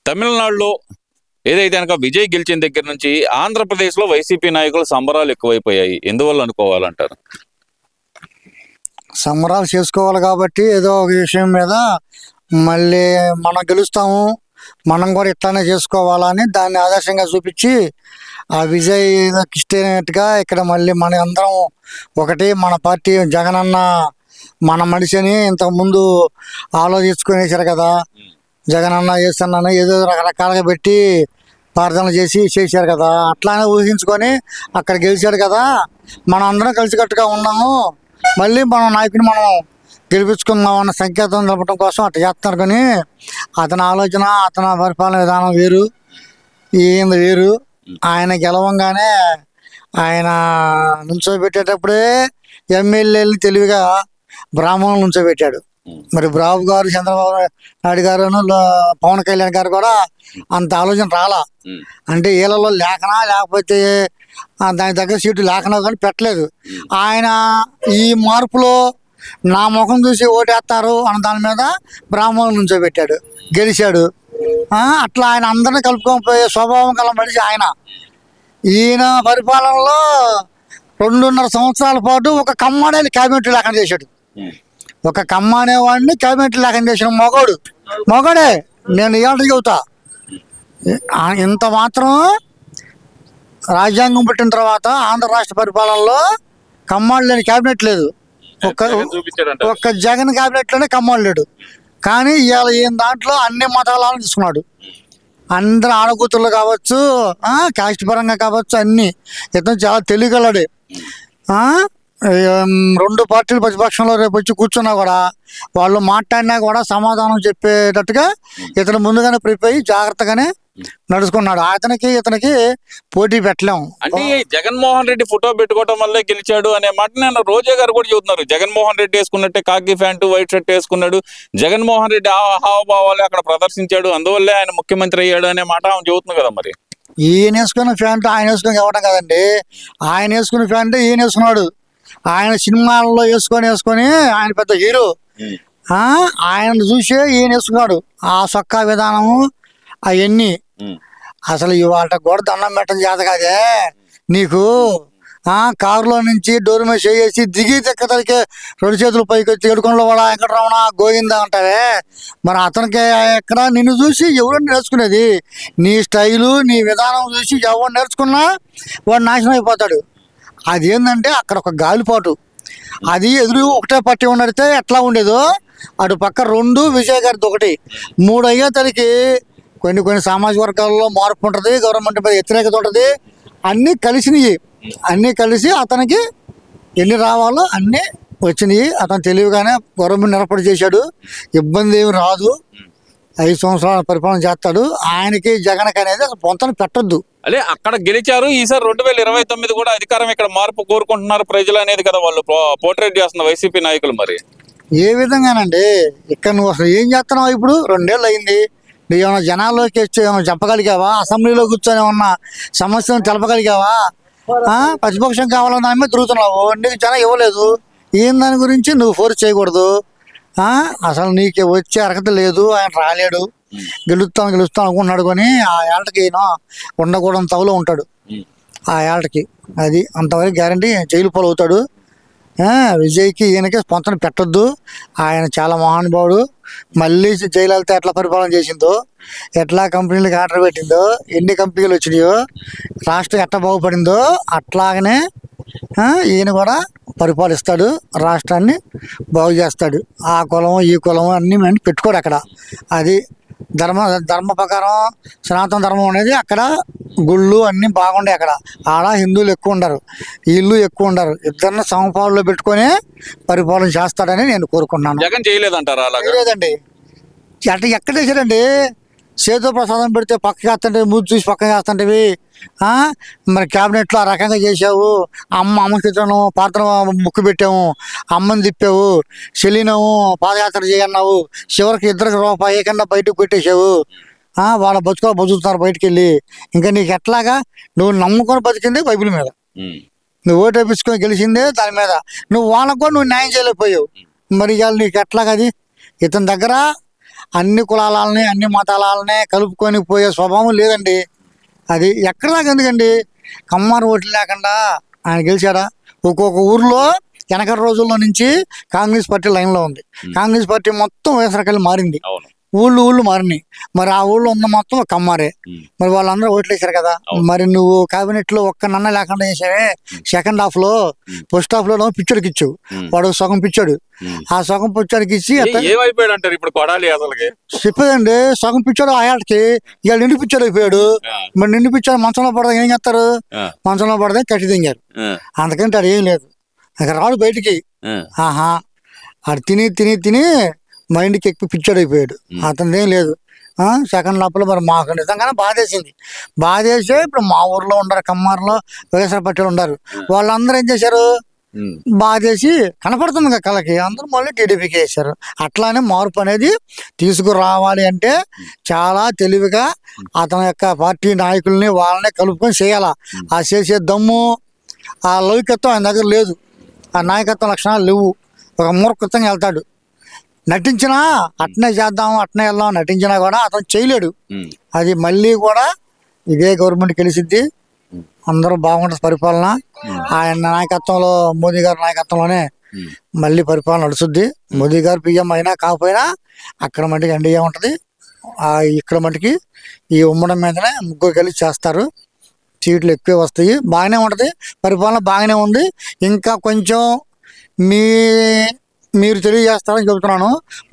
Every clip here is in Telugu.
తమిళనాడులో ఏదైతే కనుక విజయ్ గెలిచిన దగ్గర నుంచి ఆంధ్రప్రదేశ్లో వైసీపీ నాయకులు సంబరాలు ఎక్కువైపోయాయి. ఎందువల్ల అనుకోవాలంటారు? సంబరాలు చేసుకోవాలి కాబట్టి ఏదో ఒక విషయం మీద మళ్ళీ మనం గెలుస్తాము, మనం కూడా ఇట్లానే చేసుకోవాలని దాన్ని ఆదర్శంగా చూపించి ఆ విజయ్ కిష్టైనట్టుగా ఇక్కడ మళ్ళీ మన అందరం ఒకటి, మన పార్టీ జగనన్న మన మనిషిని ఇంతకుముందు ఆలోచించుకునేసారు కదా, జగనన్న చేస్తున్నాను ఏదో రకరకాలుగా పెట్టి ప్రార్థనలు చేశారు కదా, అట్లానే ఊహించుకొని అక్కడ గెలిచాడు కదా, మనం అందరం కలిసికట్టుగా ఉన్నాము, మళ్ళీ మన నాయకుని మనం గెలిపించుకుందాం అన్న సంకేతం తెలపడం కోసం అట్లా చేస్తున్నారు. కానీ అతని ఆలోచన, అతని పరిపాలన విధానం వేరు, ఈయన వేరు. ఆయన గెలవంగానే ఆయన నుంచోబెట్టేటప్పుడే ఎమ్మెల్యేలు తెలివిగా బ్రాహ్మణులు నుంచోబెట్టాడు. మరి బాబు గారు, చంద్రబాబు నాయుడు గారు, పవన్ కళ్యాణ్ గారు కూడా అంత ఆలోచన రాలా. అంటే వీళ్ళలో లేకనా లేకపోతే దానికి తగ్గ సీటు లేకనా కానీ పెట్టలేదు. ఆయన ఈ మార్పులో నా ముఖం చూసి ఓటేస్తారు అన్న దాని మీద బ్రాహ్మణుల నుంచో పెట్టాడు, గెలిచాడు. అట్లా ఆయన అందరినీ కలుపుకొని స్వభావం కల మనిషి ఆయన. ఈయన పరిపాలనలో 2.5 సంవత్సరాల పాటు ఒక కమ్మాడేని క్యాబినెట్ లేకుండా చేశాడు. ఒక కమ్మ అనేవాడిని క్యాబినెట్ లేకుండా చేసిన మొగడే. నేను ఇవాళ చెబుతా, ఇంత మాత్రం రాజ్యాంగం పుట్టిన తర్వాత ఆంధ్ర రాష్ట్ర పరిపాలనలో కమ్మాడు లేని క్యాబినెట్ లేదు. ఒక్క జగన్ క్యాబినెట్లోనే కమ్మాడు లేడు. కానీ ఇవాళ ఈయన దాంట్లో అన్ని మతాలను తీసుకున్నాడు. అందరు ఆడకూతుర్లు కావచ్చు, కాస్ట్ పరంగా కావచ్చు, అన్ని ఇతను చాలా తెలియగలడే. 2 పార్టీలు ప్రతిపక్షంలో రేపు వచ్చి కూర్చున్నా కూడా వాళ్ళు మాట్లాడినా కూడా సమాధానం చెప్పేటట్టుగా ఇతను ముందుగానే ప్రిపేర్ అయ్యి జాగ్రత్తగానే నడుచుకున్నాడు. ఇతనికి పోటీ పెట్టలేము. అంటే జగన్మోహన్ రెడ్డి ఫోటో పెట్టుకోవడం వల్లే గెలిచాడు అనే మాట నేను రోజా గారు కూడా చెబుతున్నారు. జగన్మోహన్ రెడ్డి వేసుకున్నట్టే కాకి ప్యాంటు వైట్ షర్ట్ వేసుకున్నాడు, జగన్మోహన్ రెడ్డి హావభావాలు అక్కడ ప్రదర్శించాడు, అందువల్లే ఆయన ముఖ్యమంత్రి అయ్యాడు అనే మాట ఆమె చెబుతుంది కదా. మరి ఈయన వేసుకున్న ప్యాంటు ఆయన వేసుకొని ఇవ్వడం కదండి, ఆయన వేసుకున్న ప్యాంటు ఈయన వేసుకున్నాడు. ఆయన సినిమాల్లో వేసుకొని ఆయన పెద్ద హీరో, ఆయన చూసే ఈయన వేసుకున్నాడు. ఆ సొక్కా విధానము అవన్నీ అసలు ఇవాళ కూడా దండం పెట్టడం చేత కాదే నీకు. కారులో నుంచి డోర్ మీద చేసి దిగి తెక్కతలకే 2 చేతులు పైకి వచ్చి ఎడుకొండలో కూడా వెంకటరమణ గోవిందా అంటారే. మరి అతనికి ఎక్కడ నిన్ను చూసి ఎవరు నేర్చుకునేది? నీ స్టైలు, నీ విధానం చూసి ఎవరు నేర్చుకున్నా వాడు నాశనం అయిపోతాడు. అది ఏంటంటే అక్కడ ఒక గాలిపాటు, అది ఎదురు ఒకటే పట్టి ఉన్నడితే ఎట్లా ఉండేదో అటు పక్క 2 విజయ్ గారిది 1, 3 అయ్యేసరికి కొన్ని సామాజిక వర్గాల్లో మార్పు ఉంటుంది, గవర్నమెంట్ మీద వ్యతిరేకత ఉంటుంది, అన్నీ కలిసి అతనికి ఎన్ని రావాలో అన్నీ వచ్చినాయి. అతను తెలివిగానే గవర్నమెంట్ ఏర్పాటు చేశాడు, ఇబ్బంది ఏమి రాదు, 5 సంవత్సరాల పరిపాలన చేస్తాడు. ఆయనకి జగన్కి అనేది అసలు పొంతన పెట్టొద్దు. అదే అక్కడ గెలిచారు, ఈసారి 2029 కూడా అధికారం ఇక్కడ మార్పు కోరుకుంటున్నారు ప్రజలు అనేది కదా వాళ్ళు పోర్ట్రేట్ చేస్తున్న వైసీపీ నాయకులు. మరి ఏ విధంగానండి ఇక్కడ నువ్వు అసలు ఏం చేస్తున్నావు? ఇప్పుడు 2 ఏళ్ళు అయింది, నువ్వు ఏమైనా జనాల్లోకి వచ్చి ఏమైనా చెప్పగలిగావా? అసెంబ్లీలో కూర్చొని ఏమన్నా సమస్యను తెలపగలిగావా? ప్రతిపక్షం కావాలన్న దాని మీద తిరుగుతున్నావు, నీకు జనం ఇవ్వలేదు. ఏం దాని గురించి నువ్వు ఫోర్స్ చేయకూడదు. అసలు నీకు వచ్చే అర్హత లేదు, ఆయన రాలేడు, గెలుస్తాం అనుకుంటున్నాడు. కానీ ఆ ఏళ్ళకి ఈయన ఉండకూడని తవలో ఉంటాడు. ఆ ఏళ్ళకి అది అంతవరకు గ్యారంటీ జైలు పాలవుతాడు. విజయ్కి ఈయనకి పొంతన పెట్టొద్దు. ఆయన చాలా మహానుభావుడు. మళ్ళీ జయలలిత ఎట్లా పరిపాలన చేసిందో, ఎట్లా కంపెనీలకు ఆర్డర్ పెట్టిందో, ఎన్ని కంపెనీలు వచ్చినాయో, రాష్ట్రం ఎట్లా బాగుపడిందో అట్లాగనే ఈయన కూడా పరిపాలిస్తాడు, రాష్ట్రాన్ని బాగు చేస్తాడు. ఆ కులం ఈ కులం అన్నీ పెట్టుకోడు అక్కడ. అది ధర్మ ప్రకారం సనాతన ధర్మం అనేది అక్కడ గుళ్ళు అన్నీ బాగుంటాయి. అక్కడ హిందువులు ఎక్కువ ఉండరు, వీళ్ళు ఎక్కువ ఉండరు. ఇద్దరిని సమపాల్లో పెట్టుకొని పరిపాలన చేస్తాడని నేను కోరుకున్నాను. జగన్ చేయలేదంటారా? లేదండి, అట్లా ఎక్కడ చేశాడండి? సేతు ప్రసాదం పెడితే పక్కకి వేస్తుంటే మూడు చూసి పక్కకి వేస్తుంటేవి. మరి క్యాబినెట్లో ఆ రకంగా చేసావు. అమ్మకి పాత్ర ముక్కు పెట్టాము, అమ్మని తిప్పావు, చెల్లినాము పాదయాత్ర చేయన్నావు, చివరికి 2 రూపాయి ఏకన్నా బయటకు పెట్టేసావు. వాళ్ళ బతుకుతున్నారు బయటికి వెళ్ళి. ఇంకా నీకు ఎట్లాగా? నువ్వు నమ్ముకొని బతికింది బైబిల్ మీద, నువ్వు ఓటు వేపించుకొని గెలిచిందే దాని మీద. నువ్వు వాళ్ళకు కూడా నువ్వు న్యాయం చేయలేకపోయావు. మరి ఇవాళ నీకు ఎట్లాగది? ఇతని దగ్గర అన్ని కులాలని అన్ని మతాలని కలుపుకొని పోయే స్వభావం లేదండి. అది ఎక్కడ దాకా ఎందుకండి? కమ్మారు ఓట్లు లేకుండా ఆయన గెలిచాడా? ఒక్కొక్క ఊర్లో వెనకటి రోజుల్లో నుంచి కాంగ్రెస్ పార్టీ లైన్లో ఉంది. కాంగ్రెస్ పార్టీ మొత్తం వైఎస్ఆర్కి మారింది. అవును. ఊళ్ళు మారినాయి. మరి ఆ ఊళ్ళో ఉన్న మొత్తం కమ్మారే. మరి వాళ్ళందరూ ఓట్లు వేసారు కదా. మరి నువ్వు కేబినెట్ లో ఒక్క నన్న లేకుండా చేసావే. సెకండ్ హాఫ్ లో ఫస్ట్ హాఫ్ లో పిచ్చడికి ఇచ్చావు. వాడు సగం పిచ్చాడు. ఆ సగం పిచ్చాడికి ఇచ్చి ఏమైపోయాడు అంటారు ఇప్పుడు కొడాలి అసలుకి? చెప్పేదండి, సగం పిచ్చాడు ఆయాడికి. ఇవాళ నిండు పిచ్చాడు అయిపోయాడు. మరి నిండు పిచ్చాడు మంచంలో పడదా ఏం చేస్తారు? మంచంలో పడదా కట్టి దింగారు. అందుకంటే అది ఏం లేదు. అక్కడ రాడు బయటికి. ఆహా, అది తిని తిని తిని మైండ్కి ఎక్కువ పిచ్చాడు అయిపోయాడు. అతనిది ఏం లేదు. సెకండ్ లోపల మరి మాకు నిజంగానే బాధేసింది. బాధేసి ఇప్పుడు మా ఊర్లో ఉండరు, కమ్మారులో వైఎస్ఆర్ పార్టీలు ఉండరు. వాళ్ళందరూ ఏం చేశారు? బాధేసి కనపడుతుంది కదా కళకి, అందరూ మళ్ళీ టీడీపీకి వేశారు. అట్లానే మార్పు అనేది తీసుకురావాలి అంటే చాలా తెలివిగా అతని యొక్క పార్టీ నాయకుల్ని వాళ్ళనే కలుపుకొని చేయాల. ఆ చేసే దమ్ము, ఆ లౌకికత్వం ఆయన దగ్గర లేదు. ఆ నాయకత్వ లక్షణాలు లేవు. ఒక మూర్ఖత్వంగా వెళ్తాడు. నటించినా అట్నే చేద్దాం అట్నే వెళ్దాం నటించినా కూడా అతను చేయలేడు. అది మళ్ళీ కూడా ఇదే గవర్నమెంట్ గెలిచిద్ది. అందరూ బాగుంటుంది పరిపాలన. ఆయన నాయకత్వంలో, మోదీ గారి నాయకత్వంలోనే మళ్ళీ పరిపాలన నడుస్తుంది. మోదీ గారు పిఎం అయినా కాకపోయినా అక్కడ మటుకు ఎన్డీఏ ఉంటుంది. ఇక్కడ మటుకి ఈ ఉమ్మడి మీదనే ముగ్గురు కలిసి చేస్తారు. సీట్లు ఎక్కువ వస్తాయి. బాగానే ఉంటుంది పరిపాలన, బాగానే ఉంది. ఇంకా కొంచెం మీరు తెలియజేస్తారని చెబుతున్నాను.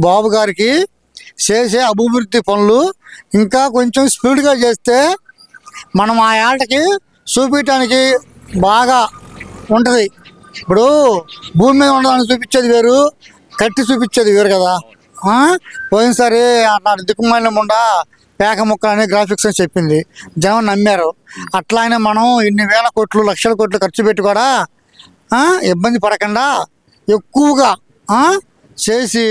బాబు గారికి చేసే అభివృద్ధి పనులు ఇంకా కొంచెం స్పీడ్గా చేస్తే మనం ఆ ఏళ్ళకి చూపించడానికి బాగా ఉంటుంది. ఇప్పుడు భూమి మీద ఉండడానికి చూపించేది వేరు, కట్టి చూపించేది వేరు కదా. పోయినసారి అట్లాంటి దిక్కుమాలిన ముండా పేక ముక్కలని గ్రాఫిక్స్ అని చెప్పింది, జనం నమ్మారు. అట్లానే మనం ఇన్ని వేల కోట్లు లక్షల కోట్లు ఖర్చు పెట్టి కూడా ఇబ్బంది పడకుండా ఎక్కువగా చేసి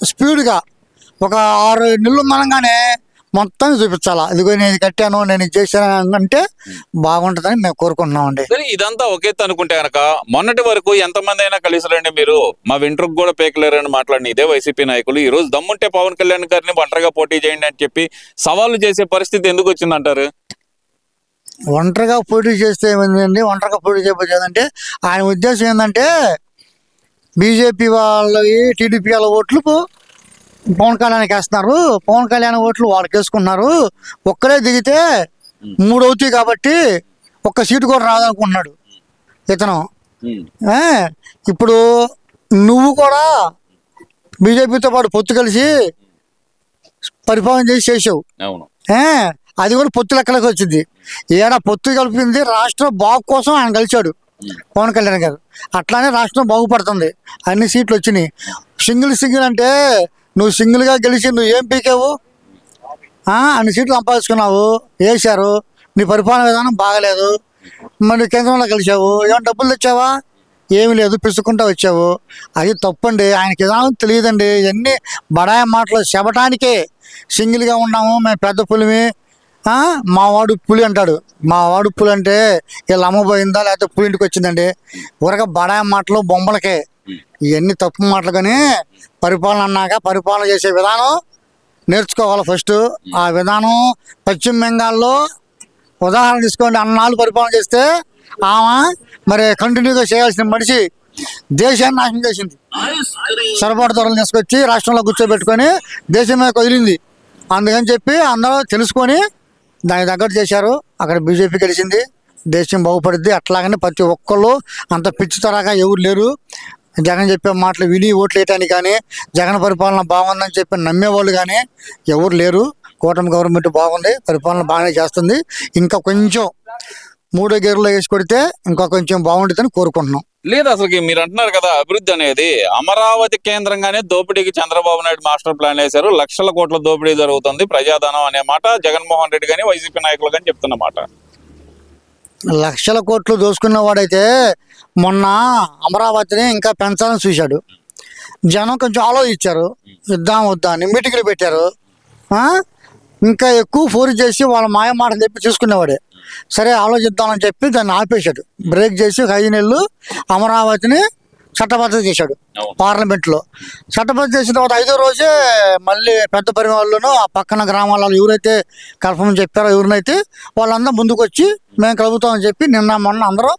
స్పీడ్గా ఒక 6 నెలలు మనగానే మొత్తం చూపించాలా. ఇదిగో నేను ఇది కట్టాను, నేను ఇది చేశాను అంటే బాగుంటుందని మేము కోరుకుంటున్నామండి. ఇదంతా ఒకేత అనుకుంటే కనుక మొన్నటి వరకు ఎంతమంది అయినా కలిసి రండి, మీరు మా వెంట్రుకు కూడా పేకలేరని మాట్లాడిన ఇదే వైసీపీ నాయకులు ఈ రోజు దమ్ముంటే పవన్ కళ్యాణ్ గారిని ఒంటరిగా పోటీ చేయండి అని చెప్పి సవాళ్ళు చేసే పరిస్థితి ఎందుకు వచ్చిందంటారు? ఒంటరిగా పోటీ చేస్తే ఏమైందండి? ఒంటరిగా పోటీ చేయబోతుందంటే ఆయన ఉద్దేశం ఏంటంటే బీజేపీ వాళ్ళకి టీడీపీ వాళ్ళ ఓట్లు పవన్ కళ్యాణ్కి వేస్తున్నారు, పవన్ కళ్యాణ్ ఓట్లు వాళ్ళకి వేసుకున్నారు. ఒక్కడే దిగితే 3 అవుతాయి కాబట్టి ఒక్క సీటు కూడా రాదనుకుంటున్నాడు ఇతను. ఇప్పుడు నువ్వు కూడా బీజేపీతో పాటు పొత్తు కలిసి పరిపాలన చేసావు. అది కూడా పొత్తు లెక్కలకు వచ్చింది. ఏడా పొత్తు కలిపింది రాష్ట్రం బాగు కోసం ఆయన కలిశాడు పవన్ కళ్యాణ్ గారు. అట్లానే రాష్ట్రం బాగుపడుతుంది. అన్ని సీట్లు వచ్చినాయి. సింగిల్ అంటే నువ్వు సింగిల్గా గెలిచి నువ్వు ఏం పీకావు? అన్ని సీట్లు సంపాదించుకున్నావు, వేశారు. నీ పరిపాలన విధానం బాగలేదు. మరి కేంద్రంలో కలిసావు, ఏమైనా డబ్బులు తెచ్చావా? ఏమి లేదు, పిసుకుంటా వచ్చావు. అది తప్పండి. ఆయనకి విధానం తెలియదండి. ఇవన్నీ బడాయి మాటలు చెప్పటానికే. సింగిల్గా ఉన్నాము మేము, పెద్ద పులిమి, మా వాడు పులి అంటాడు. మా వాడు పులి అంటే వీళ్ళు అమ్మబోయిందా లేకపోతే పులి ఇంటికి వచ్చిందండి. ఊరగా బడాయి మాటలు బొమ్మలకే. ఇవన్నీ తప్పు మాటలు. కానీ పరిపాలన అన్నాక పరిపాలన చేసే విధానం నేర్చుకోవాలి ఫస్ట్. ఆ విధానం పశ్చిమ బెంగాల్లో ఉదాహరణ తీసుకోండి. అన్నాళ్ళు పరిపాలన చేస్తే ఆమె మరి కంటిన్యూగా చేయాల్సిన మనిషి దేశాన్ని నాశనం చేసింది. సొరబాటు ధరలు తీసుకొచ్చి రాష్ట్రంలో కూర్చోబెట్టుకొని దేశం మీద వదిలింది. అందుకని చెప్పి అందరూ తెలుసుకొని దానికి తగ్గట్టు చేశారు. అక్కడ బీజేపీ గెలిచింది, దేశం బాగుపడుద్ది. అట్లాగనే ప్రతి ఒక్కళ్ళు అంత పిచ్చి తరాగా ఎవరు లేరు. జగన్ చెప్పే మాటలు విని ఓట్లు వేయటానికి కానీ, జగన్ పరిపాలన బాగుందని చెప్పి నమ్మేవాళ్ళు కానీ ఎవరు లేరు. కూటమి గవర్నమెంట్ బాగుంది, పరిపాలన బాగానే చేస్తుంది. ఇంకా కొంచెం 3వ గేర్లో వేసి కొడితే ఇంకా కొంచెం బాగుంటుందని కోరుకుంటున్నాం. లేదు, అసలు మీరు అంటున్నారు కదా అభివృద్ధి అనేది అమరావతి కేంద్రంగానే దోపిడీకి చంద్రబాబు నాయుడు మాస్టర్ ప్లాన్ వేశారు. లక్షల కోట్ల దోపిడీ జరుగుతుంది, ప్రజాధనం అనే మాట జగన్మోహన్ రెడ్డి కానీ వైసీపీ నాయకులు కానీ చెప్తున్న మాట. లక్షల కోట్లు దోసుకున్న వాడైతే మొన్న అమరావతిని ఇంకా పెంచాలని చూశాడు. జనం కొంచెం ఆలోచించారు, ఇద్దాం వద్దా అని మీటింగ్లు పెట్టారు. ఇంకా ఎక్కువ ఫోర్స్ చేసి వాళ్ళ మాయ మాటలు చెప్పి చూసుకునేవాడే. సరే ఆలోచిద్దామని చెప్పి దాన్ని ఆపేశాడు. బ్రేక్ చేసి 5 నెలలు అమరావతిని చట్టబద్ధత చేశాడు అవును. పార్లమెంట్లో. చట్టబద్ధత చేసిన తర్వాత 5వ రోజే మళ్ళీ పెద్ద పరిమాణంలోనూ ఆ పక్కన గ్రామాలలో ఎవరైతే కలపమని చెప్పారో ఎవరినైతే వాళ్ళందరూ ముందుకు వచ్చి మేము కలుపుతామని చెప్పి నిన్న మొన్న అందరూ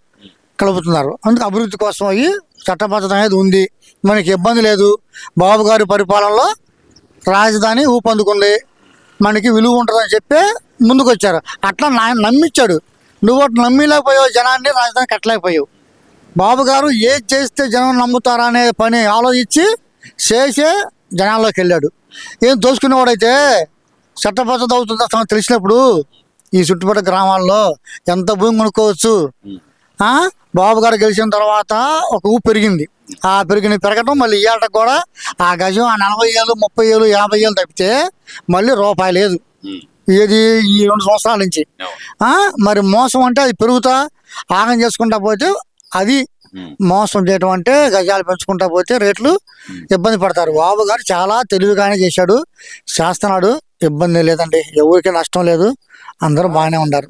కలుపుతున్నారు. అందుకు అభివృద్ధి కోసం అయ్యి చట్టబద్ధత అనేది ఉంది, మనకి ఇబ్బంది లేదు. బాబు గారి పరిపాలనలో రాజధాని ఊపందుకుంది, మనకి విలువ ఉంటుందని చెప్పి ముందుకు వచ్చారు. అట్లా ఆయన నమ్మించాడు. నువ్వు అటు నమ్మిలేకపోయావు, జనాన్ని రాజధాని కట్టలేకపోయావు. బాబు గారు ఏది చేస్తే జనం నమ్ముతారా అనే పని ఆలోచించి చేసే జనాల్లోకి వెళ్ళాడు. ఏం దోసుకునేవాడైతే చట్టబద్ధత అవుతుందో తెలిసినప్పుడు ఈ చుట్టుపక్కల గ్రామాల్లో ఎంత భూమి కొనుక్కోవచ్చు. బాబు గారు గెలిచిన తర్వాత ఒక ఊపు పెరిగింది. ఆ పెరగటం మళ్ళీ ఇయ్యాలటకు కూడా ఆ గజం ఆ 40,000, 30,000, 50,000 తప్పితే మళ్ళీ రూపాయి లేదు. ఏది ఈ 2 సంవత్సరాల నుంచి. మరి మోసం అంటే అది పెరుగుతా ఆగం చేసుకుంటా పోతే అది మోసం చేయటం. అంటే గజాలు పెంచుకుంటా పోతే రేట్లు ఇబ్బంది పడతారు. బాబు గారు చాలా తెలివిగానే చేశాడు, చేస్తున్నాడు. ఇబ్బంది లేదండి, ఎవరికి నష్టం లేదు, అందరూ బాగానే ఉన్నారు.